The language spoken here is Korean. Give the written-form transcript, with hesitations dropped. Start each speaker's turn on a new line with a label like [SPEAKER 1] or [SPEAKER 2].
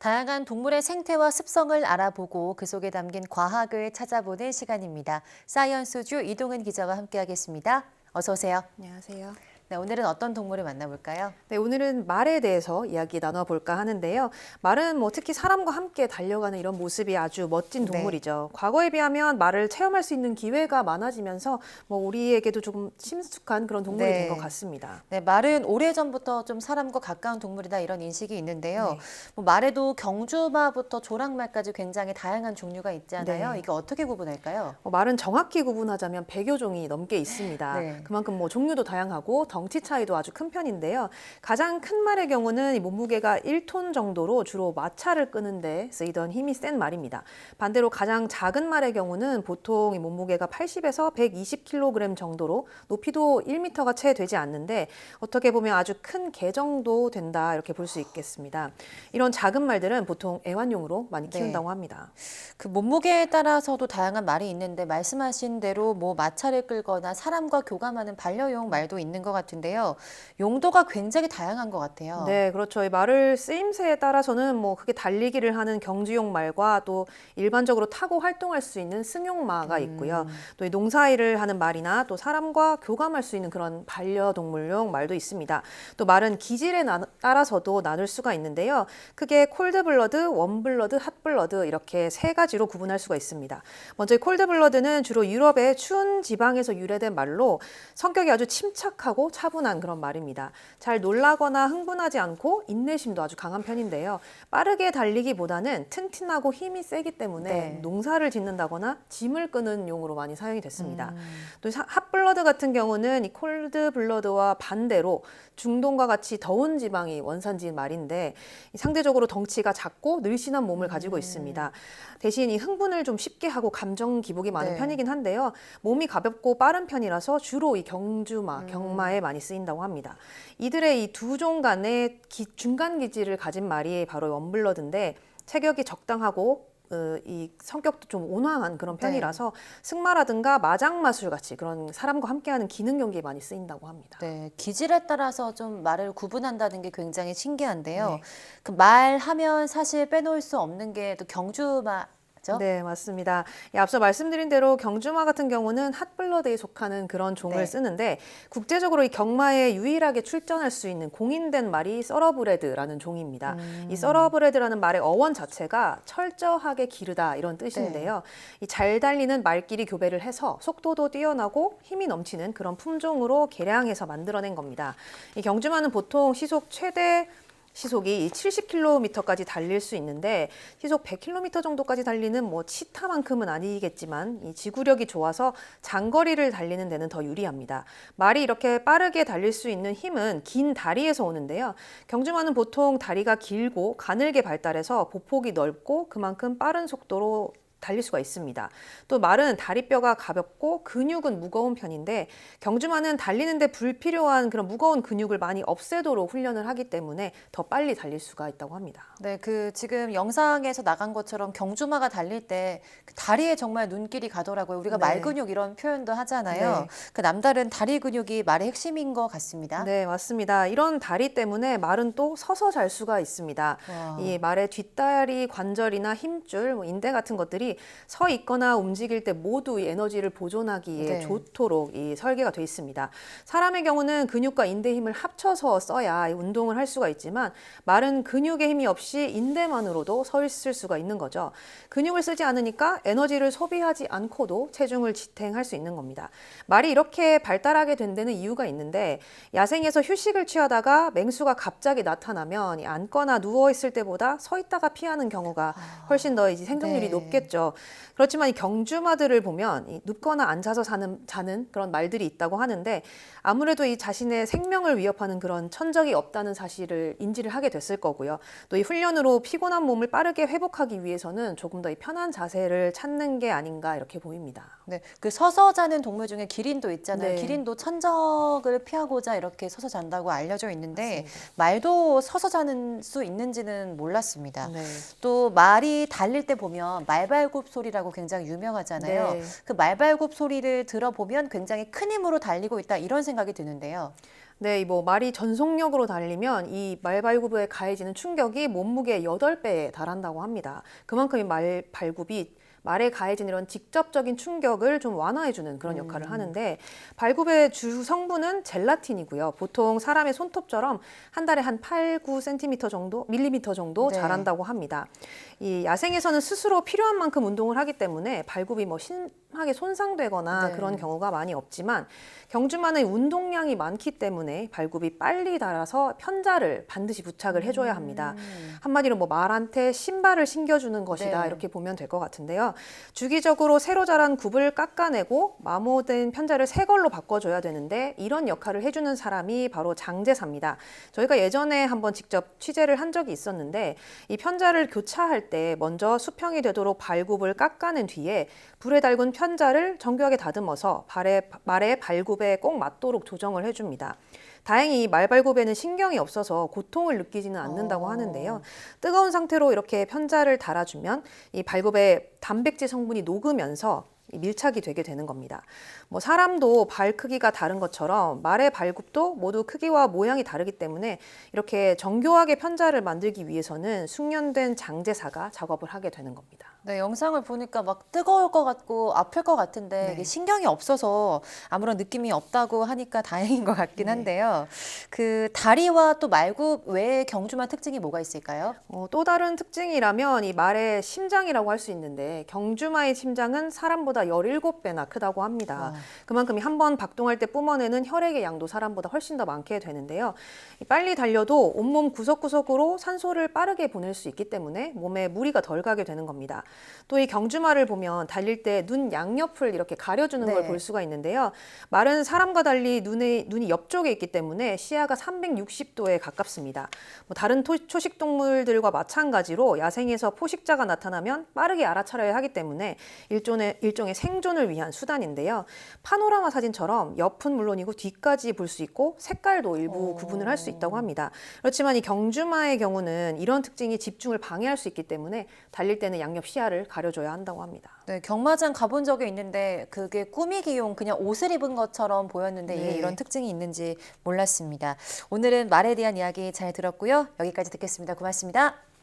[SPEAKER 1] 다양한 동물의 생태와 습성을 알아보고 그 속에 담긴 과학을 찾아보는 시간입니다. 사이언스주 이동은 기자와 함께하겠습니다. 어서 오세요.
[SPEAKER 2] 안녕하세요.
[SPEAKER 1] 네, 오늘은 어떤 동물을 만나볼까요?
[SPEAKER 2] 네, 오늘은 말에 대해서 이야기 나눠볼까 하는데요. 말은 특히 사람과 함께 달려가는 이런 모습이 아주 멋진
[SPEAKER 1] 네.
[SPEAKER 2] 동물이죠. 과거에 비하면 말을 체험할 수 있는 기회가 많아지면서 우리에게도 조금 친숙한 그런 동물이 된 것 같습니다.
[SPEAKER 1] 네, 말은 오래전부터 좀 사람과 가까운 동물이다 이런 인식이 있는데요.
[SPEAKER 2] 네.
[SPEAKER 1] 말에도 경주마부터 조랑말까지 굉장히 다양한 종류가 있잖아요.
[SPEAKER 2] 네.
[SPEAKER 1] 이게 어떻게 구분할까요?
[SPEAKER 2] 말은 정확히 구분하자면 100여 종이 넘게 있습니다.
[SPEAKER 1] 네.
[SPEAKER 2] 그만큼 종류도 다양하고 덩치 차이도 아주 큰 편인데요. 가장 큰 말의 경우는 이 몸무게가 1톤 정도로 주로 마차를 끄는 데 쓰이던 힘이 센 말입니다. 반대로 가장 작은 말의 경우는 보통 이 몸무게가 80에서 120kg 정도로 높이도 1m가 채 되지 않는데 어떻게 보면 아주 큰 개 정도 된다 이렇게 볼 수 있겠습니다. 이런 작은 말들은 보통 애완용으로 많이 키운다고 합니다.
[SPEAKER 1] 그 몸무게에 따라서도 다양한 말이 있는데 말씀하신 대로 마차를 끌거나 사람과 교감하는 반려용 말도 있는 것 같은데요. 용도가 굉장히 다양한 것 같아요.
[SPEAKER 2] 네, 그렇죠. 이 말을 쓰임새에 따라서는 크게 달리기를 하는 경주용 말과 또 일반적으로 타고 활동할 수 있는 승용마가 있고요. 또 이 농사일을 하는 말이나 또 사람과 교감할 수 있는 그런 반려동물용 말도 있습니다. 또 말은 기질에 따라서도 나눌 수가 있는데요. 크게 콜드블러드, 웜블러드, 핫블러드 이렇게 세 가지로 구분할 수가 있습니다. 먼저 이 콜드블러드는 주로 유럽의 추운 지방에서 유래된 말로 성격이 아주 침착하고 차분한 그런 말입니다. 잘 놀라거나 흥분하지 않고 인내심도 아주 강한 편인데요. 빠르게 달리기보다는 튼튼하고 힘이 세기 때문에 농사를 짓는다거나 짐을 끄는 용으로 많이 사용이 됐습니다. 또 핫블러드 같은 경우는 이 콜드블러드와 반대로 중동과 같이 더운 지방이 원산지인 말인데 상대적으로 덩치가 작고 늘씬한 몸을 가지고 있습니다. 대신 이 흥분을 좀 쉽게 하고 감정 기복이 많은 편이긴 한데요. 몸이 가볍고 빠른 편이라서 주로 이 경주마, 경마에 많이 쓰인다고 합니다. 이들의 이 두 종 간의 중간 기질을 가진 말이 바로 웜블러드인데 체격이 적당하고 이 성격도 좀 온화한 그런 편이라서 승마라든가 마장마술 같이 그런 사람과 함께하는 기능 경기에 많이 쓰인다고 합니다.
[SPEAKER 1] 네, 기질에 따라서 좀 말을 구분한다는 게 굉장히 신기한데요. 그 말하면 사실 빼놓을 수 없는 게 또 경주마죠?
[SPEAKER 2] 네, 맞습니다. 앞서 말씀드린 대로 경주마 같은 경우는 핫블러드에 속하는 그런 종을 쓰는데 국제적으로 이 경마에 유일하게 출전할 수 있는 공인된 말이 서러브레드라는 종입니다. 이 서러브레드라는 말의 어원 자체가 철저하게 기르다 이런 뜻인데요. 이 잘 달리는 말끼리 교배를 해서 속도도 뛰어나고 힘이 넘치는 그런 품종으로 개량해서 만들어낸 겁니다. 이 경주마는 보통 시속이 70km까지 달릴 수 있는데 시속 100km 정도까지 달리는 치타만큼은 아니겠지만 이 지구력이 좋아서 장거리를 달리는 데는 더 유리합니다. 말이 이렇게 빠르게 달릴 수 있는 힘은 긴 다리에서 오는데요. 경주마는 보통 다리가 길고 가늘게 발달해서 보폭이 넓고 그만큼 빠른 속도로 달릴 수가 있습니다. 또 말은 다리뼈가 가볍고 근육은 무거운 편인데 경주마는 달리는데 불필요한 그런 무거운 근육을 많이 없애도록 훈련을 하기 때문에 더 빨리 달릴 수가 있다고 합니다.
[SPEAKER 1] 네, 그 지금 영상에서 나간 것처럼 경주마가 달릴 때 그 다리에 정말 눈길이 가더라고요. 우리가 말 근육 이런 표현도 하잖아요. 그 남다른 다리 근육이 말의 핵심인 것 같습니다.
[SPEAKER 2] 네, 맞습니다. 이런 다리 때문에 말은 또 서서 잘 수가 있습니다. 이 말의 뒷다리 관절이나 힘줄, 인대 같은 것들이 서 있거나 움직일 때 모두 이 에너지를 보존하기에 좋도록 이 설계가 돼 있습니다. 사람의 경우는 근육과 인대 힘을 합쳐서 써야 운동을 할 수가 있지만 말은 근육의 힘이 없이 인대만으로도 서 있을 수가 있는 거죠. 근육을 쓰지 않으니까 에너지를 소비하지 않고도 체중을 지탱할 수 있는 겁니다. 말이 이렇게 발달하게 된 데는 이유가 있는데 야생에서 휴식을 취하다가 맹수가 갑자기 나타나면 앉거나 누워 있을 때보다 서 있다가 피하는 경우가 훨씬 더 이제 생존율이 높겠죠. 그렇지만 이 경주마들을 보면 이 눕거나 앉아서 자는 그런 말들이 있다고 하는데 아무래도 이 자신의 생명을 위협하는 그런 천적이 없다는 사실을 인지를 하게 됐을 거고요. 또 이 훈련으로 피곤한 몸을 빠르게 회복하기 위해서는 조금 더 이 편한 자세를 찾는 게 아닌가 이렇게 보입니다.
[SPEAKER 1] 네, 그 서서 자는 동물 중에 기린도 있잖아요.
[SPEAKER 2] 네.
[SPEAKER 1] 기린도 천적을 피하고자 이렇게 서서 잔다고 알려져 있는데
[SPEAKER 2] 맞습니다.
[SPEAKER 1] 말도 서서 자는 수 있는지는 몰랐습니다.
[SPEAKER 2] 네.
[SPEAKER 1] 또 말이 달릴 때 보면 말발굽 소리라고 굉장히 유명하잖아요.
[SPEAKER 2] 네.
[SPEAKER 1] 그 말발굽 소리를 들어보면 굉장히 큰 힘으로 달리고 있다 이런 생각이 드는데요.
[SPEAKER 2] 네, 이 뭐 말이 전속력으로 달리면 이 말 발굽에 가해지는 충격이 몸무게의 8배에 달한다고 합니다. 그만큼 이 말 발굽이 말에 가해진 이런 직접적인 충격을 좀 완화해주는 그런 역할을 하는데 발굽의 주 성분은 젤라틴이고요. 보통 사람의 손톱처럼 한 달에 한 8, 9cm 정도, 밀리미터 정도
[SPEAKER 1] 네.
[SPEAKER 2] 자란다고 합니다. 이 야생에서는 스스로 필요한 만큼 운동을 하기 때문에 발굽이 뭐 심하게 손상되거나
[SPEAKER 1] 네.
[SPEAKER 2] 그런 경우가 많이 없지만 경주마는 운동량이 많기 때문에 발굽이 빨리 닳아서 편자를 반드시 부착을 해줘야 합니다. 한마디로 뭐 말한테 신발을 신겨주는 것이다
[SPEAKER 1] 네.
[SPEAKER 2] 이렇게 보면 될 것 같은데요. 주기적으로 새로 자란 굽을 깎아내고 마모된 편자를 새 걸로 바꿔줘야 되는데 이런 역할을 해주는 사람이 바로 장제사입니다. 저희가 예전에 한번 직접 취재를 한 적이 있었는데 이 편자를 교차할 때 먼저 수평이 되도록 발굽을 깎아낸 뒤에 불에 달군 편자를 정교하게 다듬어서 말의 발굽에 꼭 맞도록 조정을 해줍니다. 다행히 말발굽에는 신경이 없어서 고통을 느끼지는 않는다고 하는데요. 뜨거운 상태로 이렇게 편자를 달아주면 이 발굽에 단백질 성분이 녹으면서 밀착이 되게 되는 겁니다. 뭐 사람도 발 크기가 다른 것처럼 말의 발굽도 모두 크기와 모양이 다르기 때문에 이렇게 정교하게 편자를 만들기 위해서는 숙련된 장제사가 작업을 하게 되는 겁니다.
[SPEAKER 1] 네, 영상을 보니까 막 뜨거울 것 같고 아플 것 같은데
[SPEAKER 2] 네.
[SPEAKER 1] 이게 신경이 없어서 아무런 느낌이 없다고 하니까 다행인 것 같긴 한데요. 그 다리와 또 말굽 외에 경주마 특징이 뭐가 있을까요?
[SPEAKER 2] 또 다른 특징이라면 이 말의 심장이라고 할 수 있는데 경주마의 심장은 사람보다 17배나 크다고 합니다. 그만큼 한 번 박동할 때 뿜어내는 혈액의 양도 사람보다 훨씬 더 많게 되는데요. 빨리 달려도 온몸 구석구석으로 산소를 빠르게 보낼 수 있기 때문에 몸에 무리가 덜 가게 되는 겁니다. 또 이 경주마를 보면 달릴 때 눈 양옆을 이렇게 가려주는 걸
[SPEAKER 1] 네.
[SPEAKER 2] 볼 수가 있는데요. 말은 사람과 달리 눈이 옆쪽에 있기 때문에 시야가 360도에 가깝습니다. 뭐 다른 초식 동물들과 마찬가지로 야생에서 포식자가 나타나면 빠르게 알아차려야 하기 때문에 일종의 생존을 위한 수단인데요. 파노라마 사진처럼 옆은 물론이고 뒤까지 볼 수 있고 색깔도 일부 구분을 할 수 있다고 합니다. 그렇지만 이 경주마의 경우는 이런 특징이 집중을 방해할 수 있기 때문에 달릴 때는 양옆 시야를 가려줘야 한다고 합니다.
[SPEAKER 1] 네, 경마장 가본 적이 있는데 그게 꾸미기용 그냥 옷을 입은 것처럼 보였는데 이게
[SPEAKER 2] 네.
[SPEAKER 1] 이런 특징이 있는지 몰랐습니다. 오늘은 말에 대한 이야기 잘 들었고요. 여기까지 듣겠습니다. 고맙습니다.